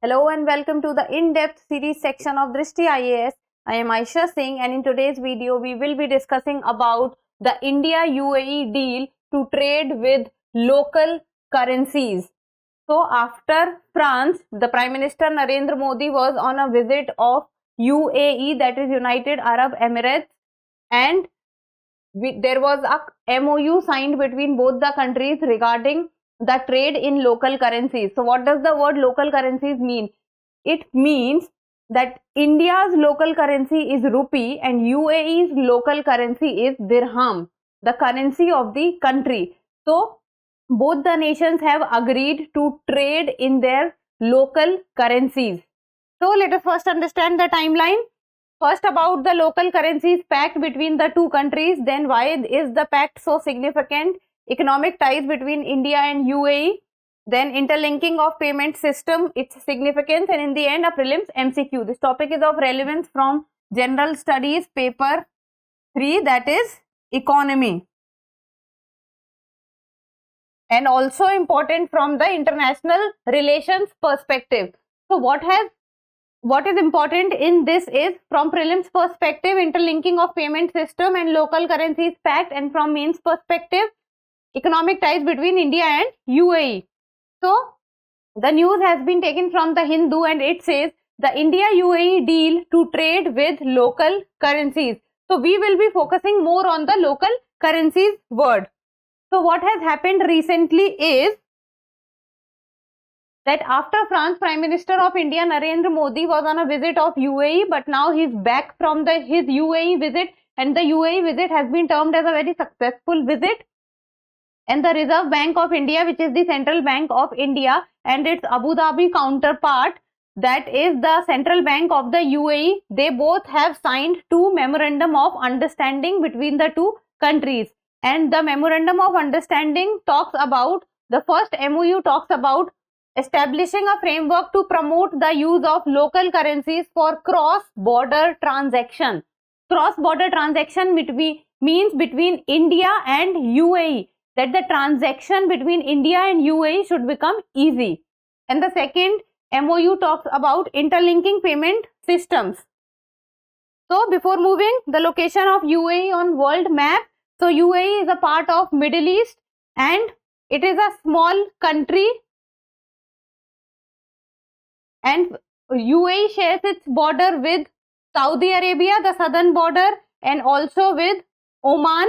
Hello and welcome to the in-depth series section of Drishti IAS. I am Aisha Singh and in today's video we will be discussing about the India-UAE deal to trade with local currencies. So after France, the Prime Minister Narendra Modi was on a visit of UAE, that is United Arab Emirates, and there was a MOU signed between both the countries regarding the trade in local currencies. So what does the word local currencies mean? It means that India's local currency is rupee and UAE's local currency is dirham, the currency of the country. So both the nations have agreed to trade in their local currencies. So let us first understand the timeline. First, about the local currencies pact between the two countries, then why is the pact so significant, economic ties between India and UAE, then interlinking of payment system, its significance, and in the end a prelims MCQ. This topic is of relevance from General Studies paper 3, that is economy, and also important from the international relations perspective. So what is important in this is, from prelims perspective, interlinking of payment system and local currencies pact, and from mains perspective, economic ties between India and UAE. So the news has been taken from the Hindu and it says the India-UAE deal to trade with local currencies. So we will be focusing more on the local currencies word. So what has happened recently is that after France, Prime Minister of India Narendra Modi was on a visit of UAE, but now he is back from his UAE visit, and the UAE visit has been termed as a very successful visit. And the Reserve Bank of India, which is the Central Bank of India, and its Abu Dhabi counterpart, that is the Central Bank of the UAE, they both have signed two memorandum of understanding between the two countries. And the memorandum of understanding talks about, the first MOU talks about establishing a framework to promote the use of local currencies for cross-border transaction. Cross-border transaction means between India and UAE, that the transaction between India and UAE should become easy. And the second MOU talks about interlinking payment systems. So before moving, the location of UAE on world map. So UAE is a part of Middle East and it is a small country, and UAE shares its border with Saudi Arabia, the southern border, and also with Oman.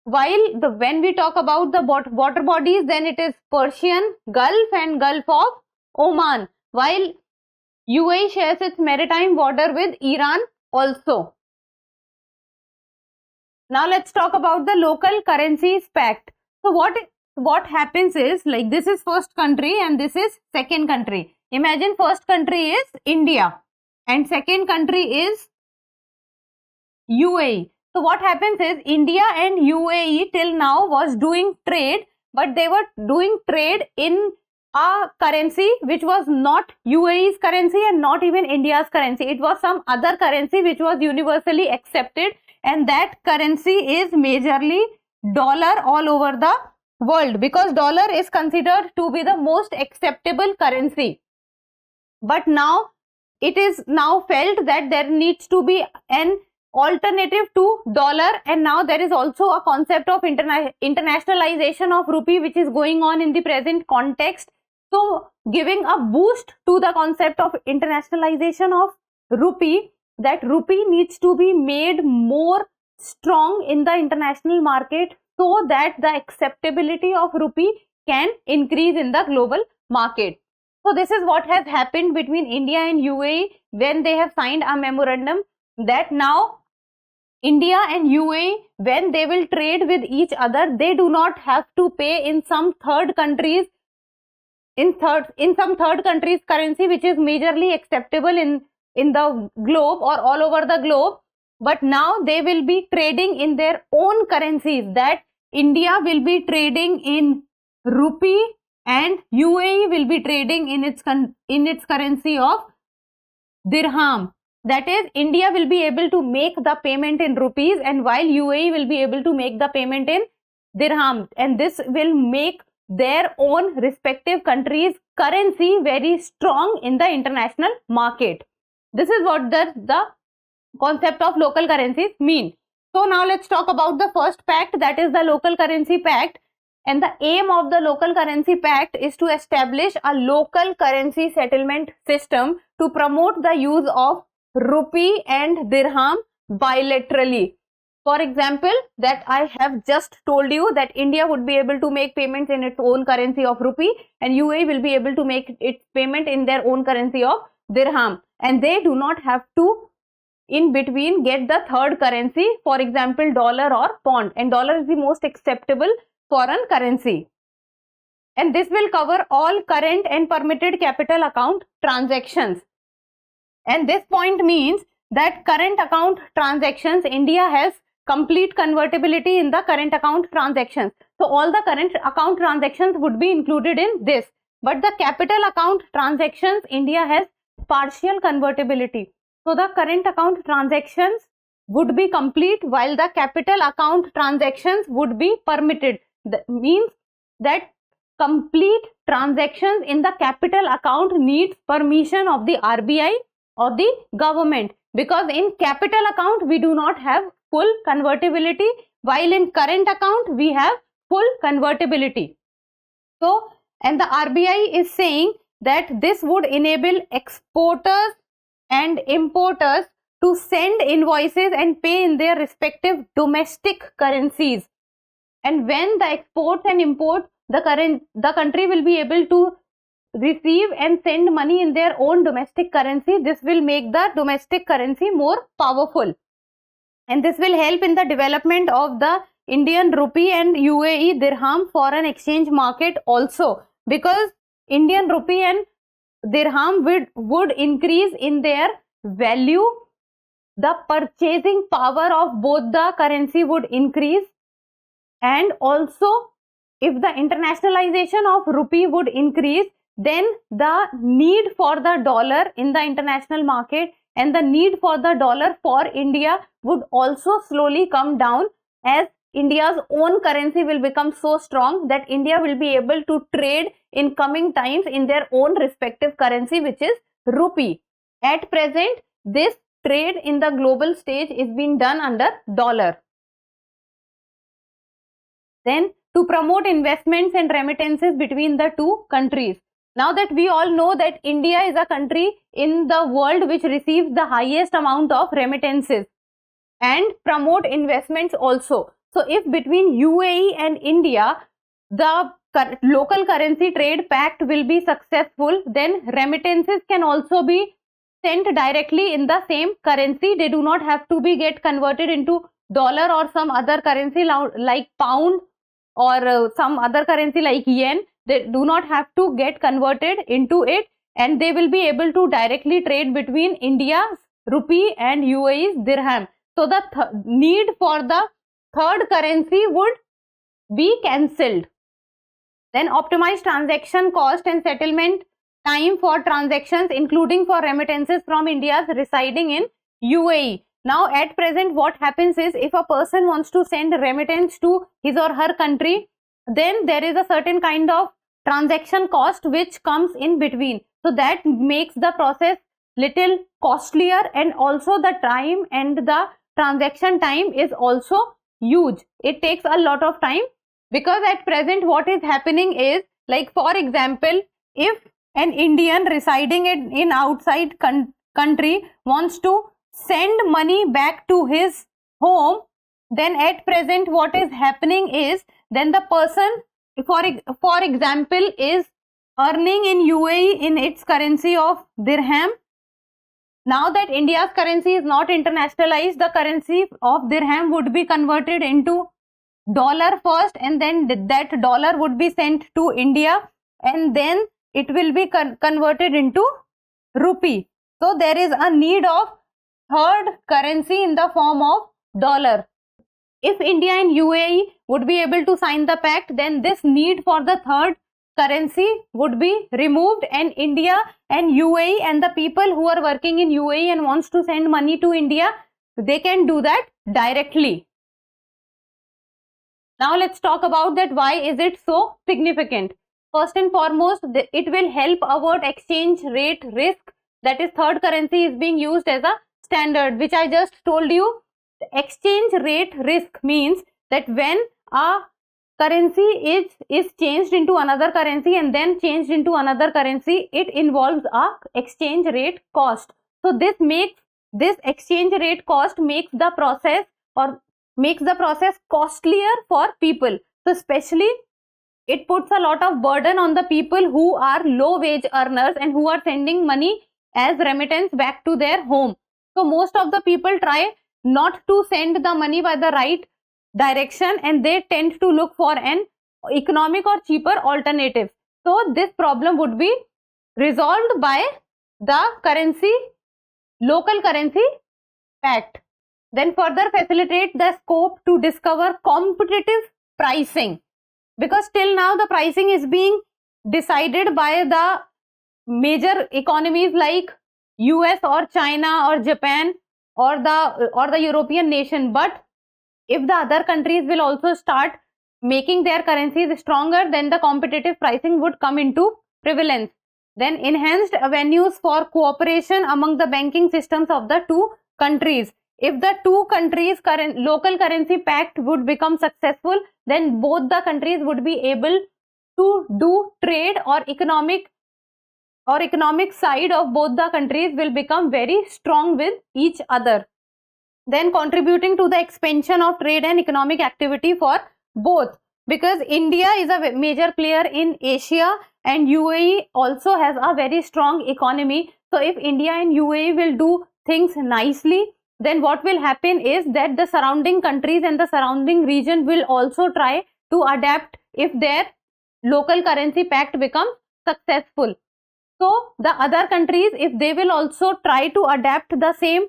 While when we talk about the water bodies, then it is Persian Gulf and Gulf of Oman, while UAE shares its maritime border with Iran also. Now let's talk about the local currencies pact. So what happens is, like, this is first country and this is second country. Imagine first country is India and second country is UAE. So what happens is, India and UAE till now was doing trade, but they were doing trade in a currency which was not UAE's currency and not even India's currency. It was some other currency which was universally accepted, and that currency is majorly dollar all over the world, because dollar is considered to be the most acceptable currency. But now it is now felt that there needs to be an alternative to dollar, and now there is also a concept of internationalization of rupee which is going on in the present context. So giving a boost to the concept of internationalization of rupee, that rupee needs to be made more strong in the international market so that the acceptability of rupee can increase in the global market. So this is what has happened between India and UAE when they have signed a memorandum, that now India and UAE, when they will trade with each other, they do not have to pay in some third countries, in some third countries currency which is majorly acceptable in the globe or all over the globe, but now they will be trading in their own currencies, that India will be trading in rupee and UAE will be trading in its currency of dirham. That is, India will be able to make the payment in rupees, and while UAE will be able to make the payment in dirham, and this will make their own respective countries currency very strong in the international market. This is what the concept of local currencies mean. So now let's talk about the first pact, that is the Local Currency Pact. And the aim of the Local Currency Pact is to establish a local currency settlement system to promote the use of rupee and dirham bilaterally. For example, that I have just told you that India would be able to make payments in its own currency of rupee, and UAE will be able to make its payment in their own currency of dirham, and they do not have to in between get the third currency, for example dollar or pound, and dollar is the most acceptable foreign currency. And this will cover all current and permitted capital account transactions. And this point means that current account transactions, India has complete convertibility in the current account transactions. So all the current account transactions would be included in this. But the capital account transactions, India has partial convertibility. So the current account transactions would be complete while the capital account transactions would be permitted. That means that complete transactions in the capital account needs permission of the RBI or the government, because in capital account we do not have full convertibility, while in current account we have full convertibility. So, and the RBI is saying that this would enable exporters and importers to send invoices and pay in their respective domestic currencies. And when the exports and imports, the country will be able to receive and send money in their own domestic currency. This will make the domestic currency more powerful, and this will help in the development of the Indian rupee and UAE dirham foreign exchange market also, because Indian rupee and dirham would increase in their value. The purchasing power of both the currency would increase, and also if the internationalization of rupee would increase, then the need for the dollar in the international market and the need for the dollar for India would also slowly come down, as India's own currency will become so strong that India will be able to trade in coming times in their own respective currency, which is rupee. At present, this trade in the global stage is being done under dollar. Then to promote investments and remittances between the two countries. Now that we all know that India is a country in the world which receives the highest amount of remittances and promote investments also. So if between UAE and India the local currency trade pact will be successful, then remittances can also be sent directly in the same currency. They do not have to be get converted into dollar or some other currency like pound or some other currency like yen. They do not have to get converted into it, and they will be able to directly trade between India's rupee and UAE's dirham. So the need for the third currency would be cancelled. Then optimize transaction cost and settlement time for transactions, including for remittances from India's residing in UAE. Now at present what happens is, if a person wants to send remittance to his or her country, then there is a certain kind of transaction cost which comes in between. So that makes the process little costlier, and also the time and the transaction time is also huge. It takes a lot of time, because at present what is happening is, like for example, if an Indian residing in outside country wants to send money back to his home, then at present what is happening is, then the person for example is earning in UAE in its currency of dirham. Now that India's currency is not internationalized, the currency of dirham would be converted into dollar first, and then that dollar would be sent to India, and then it will be converted into rupee. So there is a need of third currency in the form of dollar. If India and UAE would be able to sign the pact, then this need for the third currency would be removed, and India and UAE and the people who are working in UAE and wants to send money to India, they can do that directly. Now let's talk about that why is it so significant. First and foremost, it will help avert exchange rate risk. That is, third currency is being used as a standard, which I just told you. The exchange rate risk means that when a currency is changed into another currency and then changed into another currency, it involves a exchange rate cost. So this exchange rate cost makes the process costlier for people. So especially it puts a lot of burden on the people who are low wage earners and who are sending money as remittance back to their home. So most of the people try not to send the money by the right direction, and they tend to look for an economic or cheaper alternative. So this problem would be resolved by the local currency pact. Then further facilitate the scope to discover competitive pricing, because till now the pricing is being decided by the major economies like US or China or Japan or the European nation. But if the other countries will also start making their currencies stronger, then the competitive pricing would come into prevalence. Then enhanced avenues for cooperation among the banking systems of the two countries. If the two countries' local currency pact would become successful, then both the countries would be able to do trade, or economic side of both the countries will become very strong with each other. Then contributing to the expansion of trade and economic activity for both, because India is a major player in Asia and UAE also has a very strong economy. So if India and UAE will do things nicely, then what will happen is that the surrounding countries and the surrounding region will also try to adapt if their local currency pact becomes successful. So the other countries, if they will also try to adapt the same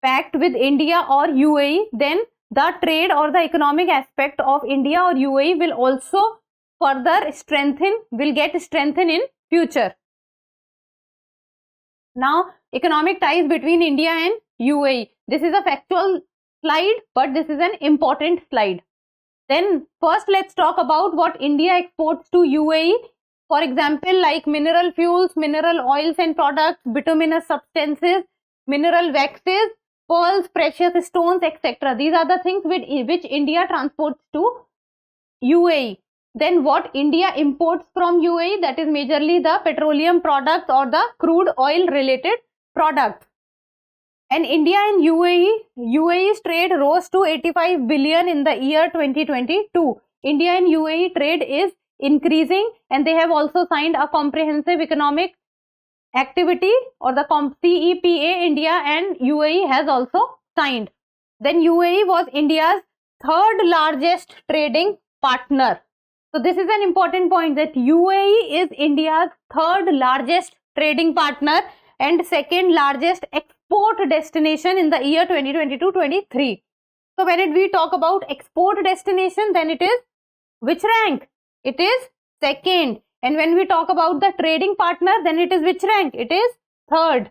pact with India or UAE, then the trade or the economic aspect of India or UAE will also further get strengthened in future. Now, economic ties between India and UAE. This is a factual slide, but this is an important slide. Then first let's talk about what India exports to UAE. For example, like mineral fuels, mineral oils and products, bituminous substances, mineral waxes, pearls, precious stones, etc. These are the things which India transports to UAE. Then what India imports from UAE, that is majorly the petroleum products or the crude oil related products. And India and UAE's trade rose to 85 billion in the year 2022. India and UAE trade is increasing, and they have also signed a comprehensive economic activity, or the CEPA. India and UAE has also signed. Then UAE was India's third largest trading partner. So this is an important point, that UAE is India's third largest trading partner and second largest export destination in the year 2022-23. So when we talk about export destination, then it is which rank? It is second. And when we talk about the trading partner, then it is which rank? It is third.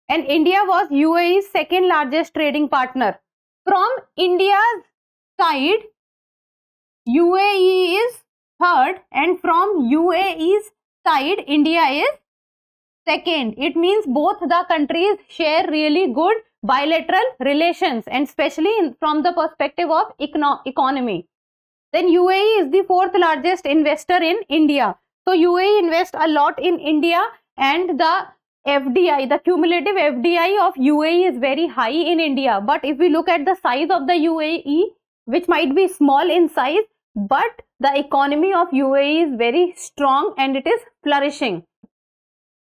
And India was UAE's second largest trading partner. From India's side, UAE is third, and from UAE's side, India is second. It means both the countries share really good bilateral relations, and especially from the perspective of economy. Then UAE is the fourth largest investor in India. So UAE invests a lot in India, and the FDI, the cumulative FDI of UAE is very high in India. But if we look at the size of the UAE, which might be small in size, but the economy of UAE is very strong and it is flourishing.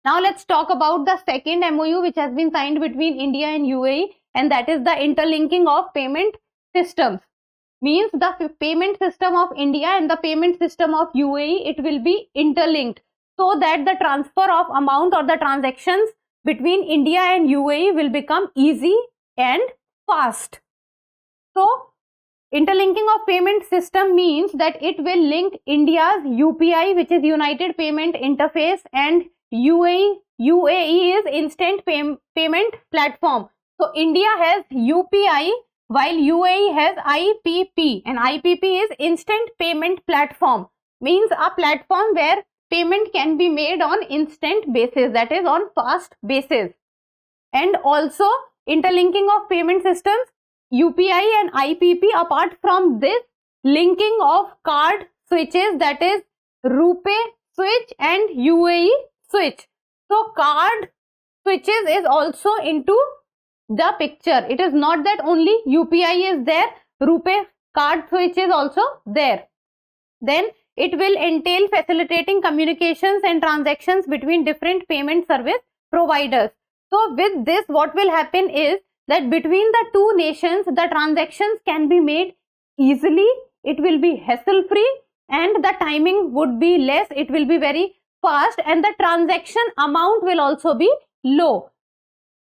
Now let's talk about the second MOU which has been signed between India and UAE, and that is the interlinking of payment systems. Means the payment system of India and the payment system of UAE, it will be interlinked, so that the transfer of amount or the transactions between India and UAE will become easy and fast. So interlinking of payment system means that it will link India's UPI, which is United Payment Interface, and UAE is Instant Payment Platform. So India has UPI while UAE has IPP, and IPP is Instant Payment Platform. means a platform where payment can be made on instant basis, that is on fast basis. And also interlinking of payment systems, UPI and IPP. Apart from this, linking of card switches, that is RuPay switch and UAE switch. So card switches is also into the picture. It is not that only UPI is there, RuPay card switch is also there. Then it will entail facilitating communications and transactions between different payment service providers. So with this, what will happen is that between the two nations, the transactions can be made easily, it will be hassle free, and the timing would be less, it will be very fast, and the transaction amount will also be low.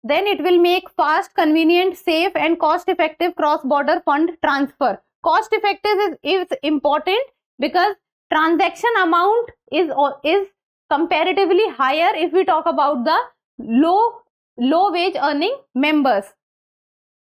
Then it will make fast, convenient, safe and cost effective cross-border fund transfer. Cost effective is important because transaction amount is comparatively higher if we talk about the low wage earning members,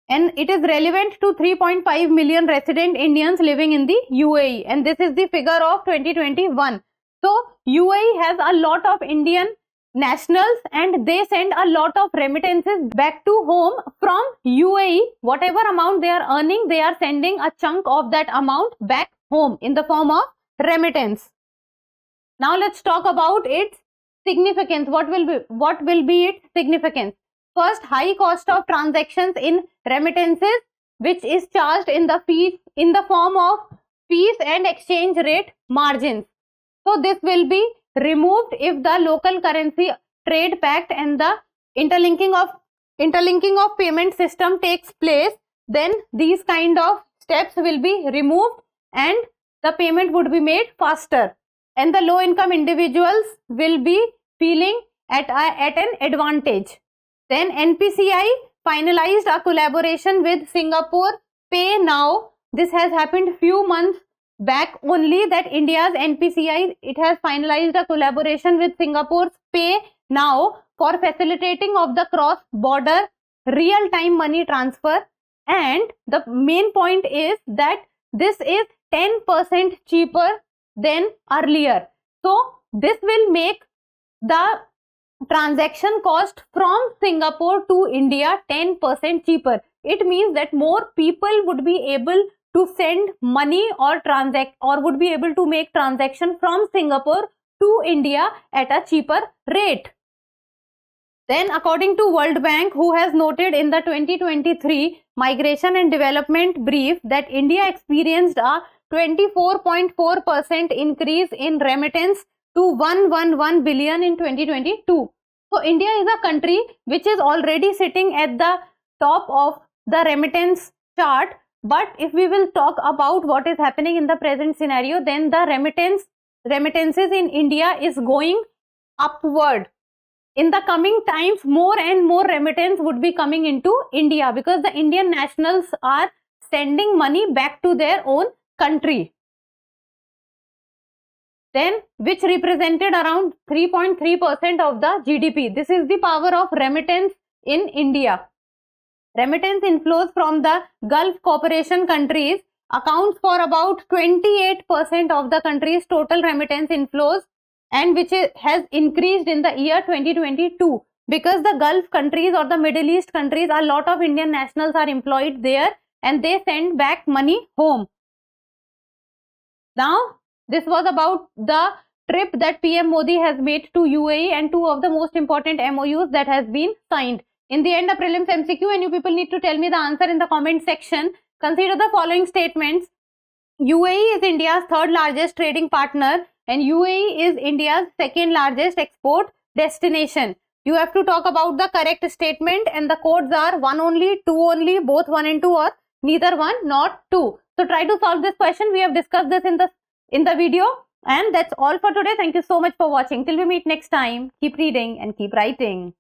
and it is relevant to 3.5 million resident Indians living in the UAE, and this is the figure of 2021. So UAE has a lot of Indian nationals and they send a lot of remittances back to home from UAE. Whatever amount they are earning, they are sending a chunk of that amount back home in the form of remittance. Now let's talk about its significance. What will be its significance? First, high cost of transactions in remittances, which is charged in the fees in the form of fees and exchange rate margins. So this will be removed if the local currency trade pact and the interlinking of payment system takes place. Then these kind of steps will be removed and the payment would be made faster, and the low income individuals will be feeling at an advantage. Then NPCI finalized a collaboration with Singapore Pay Now. This has happened few months back only, that India's NPCI, it has finalized a collaboration with Singapore's Pay Now for facilitating of the cross-border real-time money transfer, and the main point is that this is 10% cheaper than earlier. So this will make the transaction cost from Singapore to India 10% cheaper. It means that more people would be able to send money or transact, or would be able to make transaction from Singapore to India at a cheaper rate. Then according to World Bank, who has noted in the 2023 Migration and Development Brief that India experienced a 24.4% increase in remittance to 111 billion in 2022. So India is a country which is already sitting at the top of the remittance chart. But if we will talk about what is happening in the present scenario, then the remittances in India is going upward. In the coming times, more and more remittance would be coming into India because the Indian nationals are sending money back to their own country. Then, which represented around 3.3% of the GDP. This is the power of remittance in India. Remittance inflows from the Gulf Cooperation countries accounts for about 28% of the country's total remittance inflows, and which has increased in the year 2022 because the Gulf countries or the Middle East countries, a lot of Indian nationals are employed there and they send back money home. Now, this was about the trip that PM Modi has made to UAE and two of the most important MOUs that has been signed. In the end, a prelims MCQ, and you people need to tell me the answer in the comment section. Consider the following statements. UAE is India's third largest trading partner and UAE is India's second largest export destination. You have to talk about the correct statement, and the codes are 1 only, 2 only, both 1 and 2, or neither 1 nor 2. So try to solve this question. We have discussed this in the video, and that's all for today. Thank you so much for watching. Till we meet next time, keep reading and keep writing.